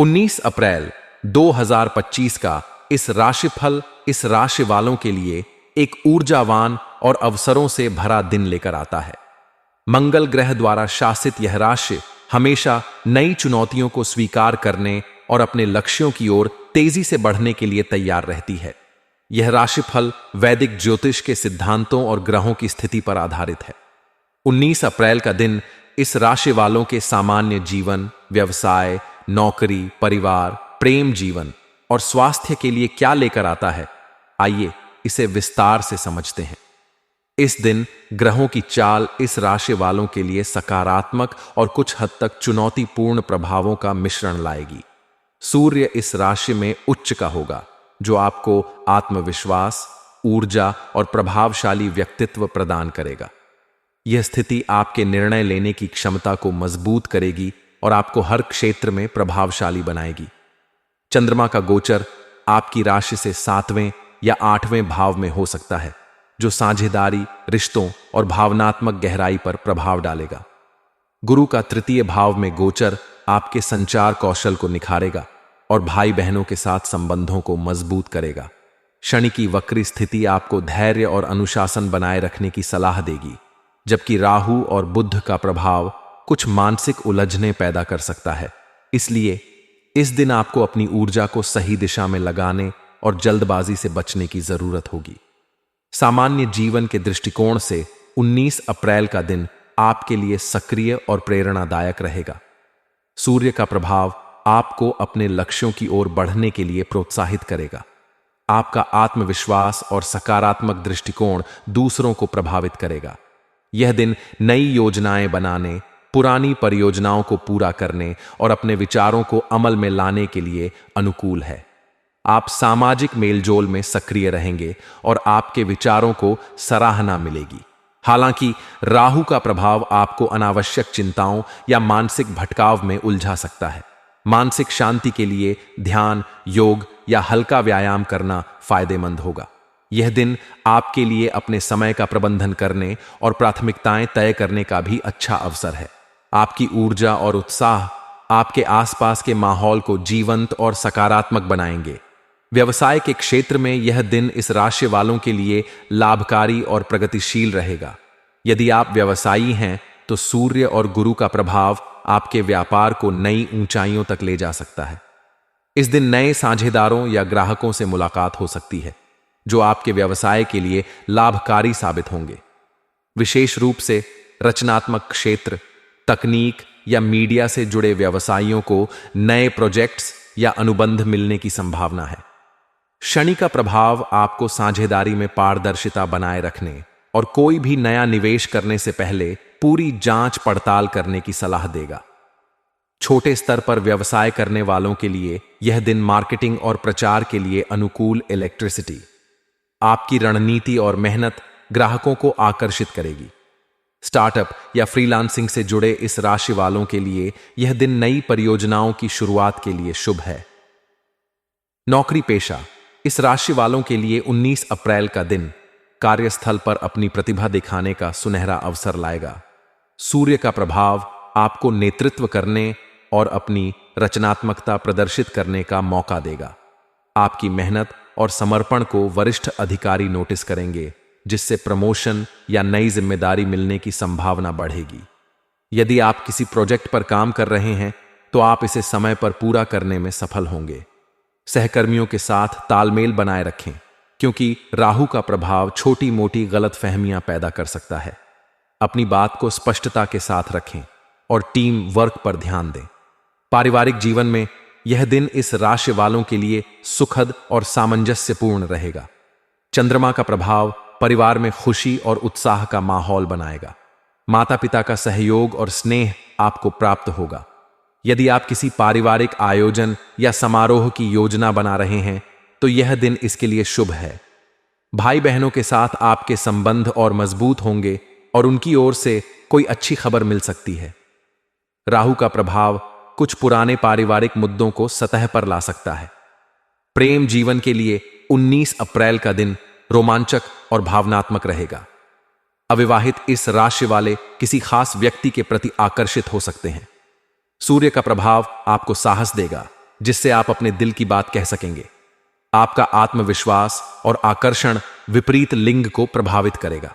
19 अप्रैल 2025 का इस राशिफल इस राशि वालों के लिए एक ऊर्जावान और अवसरों से भरा दिन लेकर आता है। मंगल ग्रह द्वारा शासित यह राशि हमेशा नई चुनौतियों को स्वीकार करने और अपने लक्ष्यों की ओर तेजी से बढ़ने के लिए तैयार रहती है। यह राशिफल वैदिक ज्योतिष के सिद्धांतों और ग्रहों की स्थिति पर आधारित है। 19 अप्रैल का दिन इस राशि वालों के सामान्य जीवन, व्यवसाय, नौकरी, परिवार, प्रेम जीवन और स्वास्थ्य के लिए क्या लेकर आता है, आइए इसे विस्तार से समझते हैं। इस दिन ग्रहों की चाल इस राशि वालों के लिए सकारात्मक और कुछ हद तक चुनौतीपूर्ण प्रभावों का मिश्रण लाएगी। सूर्य इस राशि में उच्च का होगा, जो आपको आत्मविश्वास, ऊर्जा और प्रभावशाली व्यक्तित्व प्रदान करेगा। यह स्थिति आपके निर्णय लेने की क्षमता को मजबूत करेगी और आपको हर क्षेत्र में प्रभावशाली बनाएगी। चंद्रमा का गोचर आपकी राशि से 7वें या 8वें भाव में हो सकता है, जो साझेदारी, रिश्तों और भावनात्मक गहराई पर प्रभाव डालेगा। गुरु का 3 भाव में गोचर आपके संचार कौशल को निखारेगा और भाई बहनों के साथ संबंधों को मजबूत करेगा। शनि की वक्री स्थिति आपको धैर्य और अनुशासन बनाए रखने की सलाह देगी, जबकि राहु और बुध का प्रभाव कुछ मानसिक उलझने पैदा कर सकता है। इसलिए इस दिन आपको अपनी ऊर्जा को सही दिशा में लगाने और जल्दबाजी से बचने की जरूरत होगी। सामान्य जीवन के दृष्टिकोण से 19 अप्रैल का दिन आपके लिए सक्रिय और प्रेरणादायक रहेगा। सूर्य का प्रभाव आपको अपने लक्ष्यों की ओर बढ़ने के लिए प्रोत्साहित करेगा। आपका आत्मविश्वास और सकारात्मक दृष्टिकोण दूसरों को प्रभावित करेगा। यह दिन नई योजनाएं बनाने, पुरानी परियोजनाओं को पूरा करने और अपने विचारों को अमल में लाने के लिए अनुकूल है। आप सामाजिक मेलजोल में सक्रिय रहेंगे और आपके विचारों को सराहना मिलेगी। हालांकि राहु का प्रभाव आपको अनावश्यक चिंताओं या मानसिक भटकाव में उलझा सकता है। मानसिक शांति के लिए ध्यान, योग या हल्का व्यायाम करना फायदेमंद होगा। यह दिन आपके लिए अपने समय का प्रबंधन करने और प्राथमिकताएं तय करने का भी अच्छा अवसर है। आपकी ऊर्जा और उत्साह आपके आसपास के माहौल को जीवंत और सकारात्मक बनाएंगे। व्यवसाय के क्षेत्र में यह दिन इस राशि वालों के लिए लाभकारी और प्रगतिशील रहेगा। यदि आप व्यवसायी हैं तो सूर्य और गुरु का प्रभाव आपके व्यापार को नई ऊंचाइयों तक ले जा सकता है। इस दिन नए साझेदारों या ग्राहकों से मुलाकात हो सकती है, जो आपके व्यवसाय के लिए लाभकारी साबित होंगे। विशेष रूप से रचनात्मक क्षेत्र, तकनीक या मीडिया से जुड़े व्यवसायियों को नए प्रोजेक्ट्स या अनुबंध मिलने की संभावना है। शनि का प्रभाव आपको साझेदारी में पारदर्शिता बनाए रखने और कोई भी नया निवेश करने से पहले पूरी जांच पड़ताल करने की सलाह देगा। छोटे स्तर पर व्यवसाय करने वालों के लिए यह दिन मार्केटिंग और प्रचार के लिए अनुकूल इलेक्ट्रिसिटी। आपकी रणनीति और मेहनत ग्राहकों को आकर्षित करेगी। स्टार्टअप या फ्रीलांसिंग से जुड़े इस राशि वालों के लिए यह दिन नई परियोजनाओं की शुरुआत के लिए शुभ है। नौकरी पेशा इस राशि वालों के लिए 19 अप्रैल का दिन कार्यस्थल पर अपनी प्रतिभा दिखाने का सुनहरा अवसर लाएगा। सूर्य का प्रभाव आपको नेतृत्व करने और अपनी रचनात्मकता प्रदर्शित करने का मौका देगा। आपकी मेहनत और समर्पण को वरिष्ठ अधिकारी नोटिस करेंगे, जिससे प्रमोशन या नई जिम्मेदारी मिलने की संभावना बढ़ेगी। यदि आप किसी प्रोजेक्ट पर काम कर रहे हैं तो आप इसे समय पर पूरा करने में सफल होंगे। सहकर्मियों के साथ तालमेल बनाए रखें, क्योंकि राहु का प्रभाव छोटी मोटी गलतफहमियां पैदा कर सकता है। अपनी बात को स्पष्टता के साथ रखें और टीम वर्क पर ध्यान दें। पारिवारिक जीवन में यह दिन इस राशि वालों के लिए सुखद और सामंजस्यपूर्ण रहेगा। चंद्रमा का प्रभाव परिवार में खुशी और उत्साह का माहौल बनाएगा। माता पिता का सहयोग और स्नेह आपको प्राप्त होगा। यदि आप किसी पारिवारिक आयोजन या समारोह की योजना बना रहे हैं तो यह दिन इसके लिए शुभ है। भाई बहनों के साथ आपके संबंध और मजबूत होंगे और उनकी ओर से कोई अच्छी खबर मिल सकती है। राहु का प्रभाव कुछ पुराने पारिवारिक मुद्दों को सतह पर ला सकता है। प्रेम जीवन के लिए 19 अप्रैल का दिन रोमांचक और भावनात्मक रहेगा। अविवाहित इस राशि वाले किसी खास व्यक्ति के प्रति आकर्षित हो सकते हैं। सूर्य का प्रभाव आपको साहस देगा, जिससे आप अपने दिल की बात कह सकेंगे। आपका आत्मविश्वास और आकर्षण विपरीत लिंग को प्रभावित करेगा।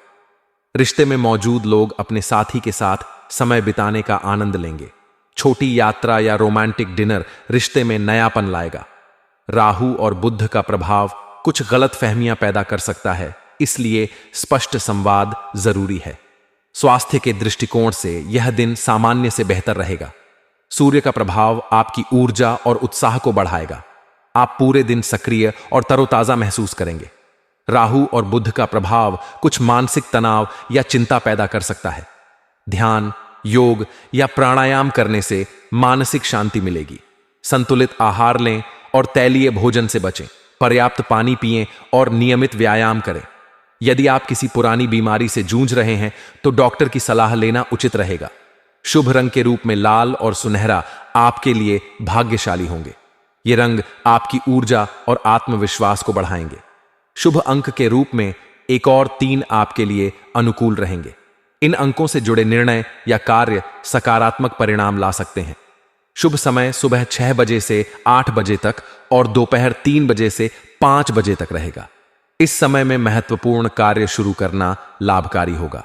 रिश्ते में मौजूद लोग अपने साथी के साथ समय बिताने का आनंद लेंगे। छोटी यात्रा या रोमांटिक डिनर रिश्ते में नयापन लाएगा। राहु और बुध का प्रभाव कुछ गलतफहमियां पैदा कर सकता है, इसलिए स्पष्ट संवाद जरूरी है। स्वास्थ्य के दृष्टिकोण से यह दिन सामान्य से बेहतर रहेगा। सूर्य का प्रभाव आपकी ऊर्जा और उत्साह को बढ़ाएगा। आप पूरे दिन सक्रिय और तरोताजा महसूस करेंगे। राहु और बुध का प्रभाव कुछ मानसिक तनाव या चिंता पैदा कर सकता है। ध्यान, योग या प्राणायाम करने से मानसिक शांति मिलेगी। संतुलित आहार लें और तैलीय भोजन से बचें। पर्याप्त पानी पिएं और नियमित व्यायाम करें। यदि आप किसी पुरानी बीमारी से जूझ रहे हैं तो डॉक्टर की सलाह लेना उचित रहेगा। शुभ रंग के रूप में लाल और सुनहरा आपके लिए भाग्यशाली होंगे। ये रंग आपकी ऊर्जा और आत्मविश्वास को बढ़ाएंगे। शुभ अंक के रूप में 1 और 3 आपके लिए अनुकूल रहेंगे। इन अंकों से जुड़े निर्णय या कार्य सकारात्मक परिणाम ला सकते हैं। शुभ समय सुबह 6 बजे से 8 बजे तक और दोपहर 3 बजे से 5 बजे तक रहेगा। इस समय में महत्वपूर्ण कार्य शुरू करना लाभकारी होगा।